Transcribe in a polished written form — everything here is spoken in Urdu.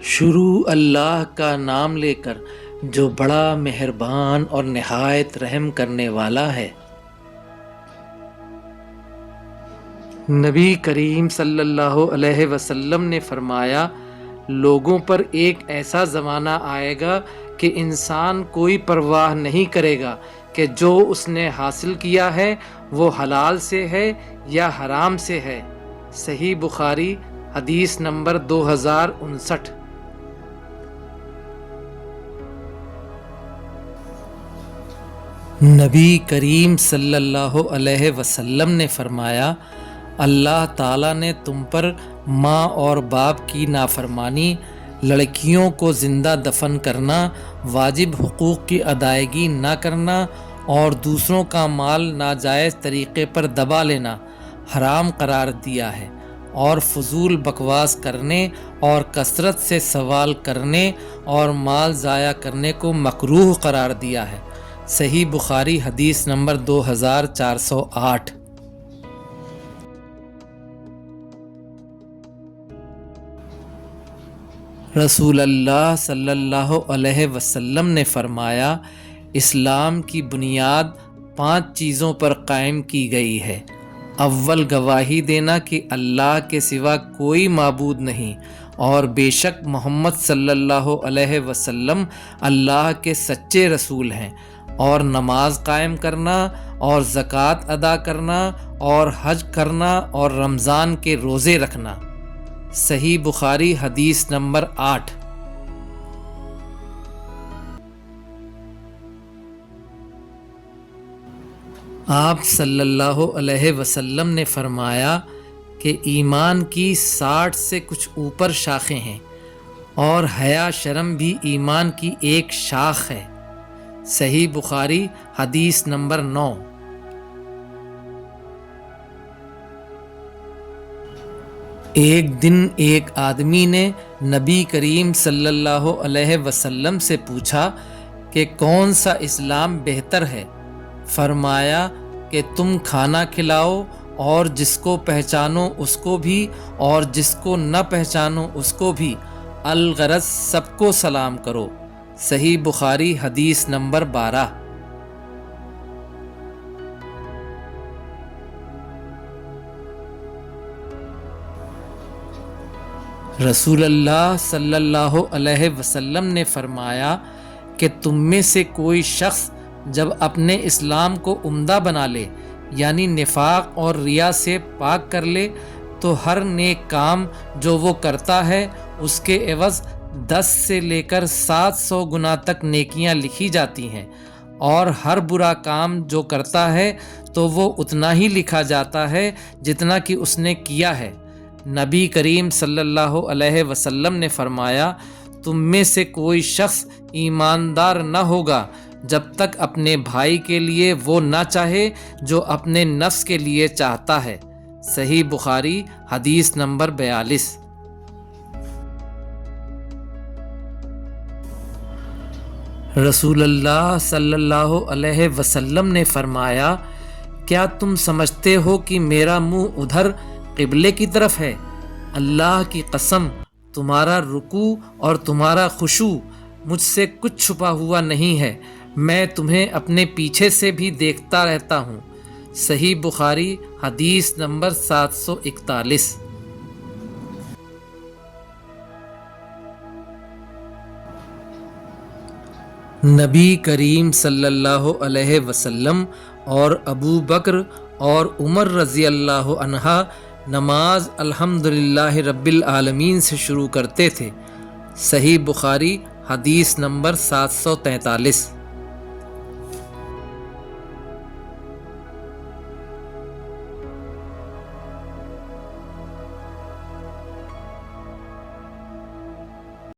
شروع اللہ کا نام لے کر جو بڑا مہربان اور نہایت رحم کرنے والا ہے۔ نبی کریم صلی اللہ علیہ وسلم نے فرمایا، لوگوں پر ایک ایسا زمانہ آئے گا کہ انسان کوئی پرواہ نہیں کرے گا کہ جو اس نے حاصل کیا ہے وہ حلال سے ہے یا حرام سے ہے۔ صحیح بخاری حدیث نمبر 2059۔ نبی کریم صلی اللہ علیہ وسلم نے فرمایا، اللہ تعالیٰ نے تم پر ماں اور باپ کی نافرمانی، لڑکیوں کو زندہ دفن کرنا، واجب حقوق کی ادائیگی نہ کرنا اور دوسروں کا مال ناجائز طریقے پر دبا لینا حرام قرار دیا ہے، اور فضول بکواس کرنے اور کثرت سے سوال کرنے اور مال ضائع کرنے کو مکروہ قرار دیا ہے۔ صحیح بخاری حدیث نمبر 2408۔ رسول اللہ صلی اللہ علیہ وسلم نے فرمایا، اسلام کی بنیاد 5 چیزوں پر قائم کی گئی ہے۔ اول، گواہی دینا کہ اللہ کے سوا کوئی معبود نہیں اور بے شک محمد صلی اللہ علیہ وسلم اللہ کے سچے رسول ہیں، اور نماز قائم کرنا اور زکوٰۃ ادا کرنا اور حج کرنا اور رمضان کے روزے رکھنا۔ صحیح بخاری حدیث نمبر 8۔ آپ صلی اللہ علیہ وسلم نے فرمایا کہ ایمان کی 60 سے کچھ اوپر شاخیں ہیں، اور حیا شرم بھی ایمان کی ایک شاخ ہے۔ صحیح بخاری حدیث نمبر 9۔ ایک دن ایک آدمی نے نبی کریم صلی اللہ علیہ وسلم سے پوچھا کہ کون سا اسلام بہتر ہے؟ فرمایا کہ تم کھانا کھلاؤ اور جس کو پہچانو اس کو بھی اور جس کو نہ پہچانو اس کو بھی، الغرض سب کو سلام کرو۔ صحیح بخاری حدیث نمبر 12۔ رسول اللہ صلی اللہ علیہ وسلم نے فرمایا کہ تم میں سے کوئی شخص جب اپنے اسلام کو عمدہ بنا لے، یعنی نفاق اور ریا سے پاک کر لے، تو ہر نیک کام جو وہ کرتا ہے اس کے عوض 10 سے لے کر 700 گنا تک نیکیاں لکھی جاتی ہیں، اور ہر برا کام جو کرتا ہے تو وہ اتنا ہی لکھا جاتا ہے جتنا کہ اس نے کیا ہے۔ نبی کریم صلی اللہ علیہ وسلم نے فرمایا، تم میں سے کوئی شخص ایماندار نہ ہوگا جب تک اپنے بھائی کے لیے وہ نہ چاہے جو اپنے نفس کے لیے چاہتا ہے۔ صحیح بخاری حدیث نمبر 42۔ رسول اللہ صلی اللہ علیہ وسلم نے فرمایا، کیا تم سمجھتے ہو کہ میرا منہ ادھر قبلے کی طرف ہے؟ اللہ کی قسم، تمہارا رکوع اور تمہارا خشوع مجھ سے کچھ چھپا ہوا نہیں ہے، میں تمہیں اپنے پیچھے سے بھی دیکھتا رہتا ہوں۔ صحیح بخاری حدیث نمبر 741۔ نبی کریم صلی اللہ علیہ وسلم اور ابو بکر اور عمر رضی اللہ عنہ نماز الحمدللہ رب العالمین سے شروع کرتے تھے۔ صحیح بخاری حدیث نمبر 743۔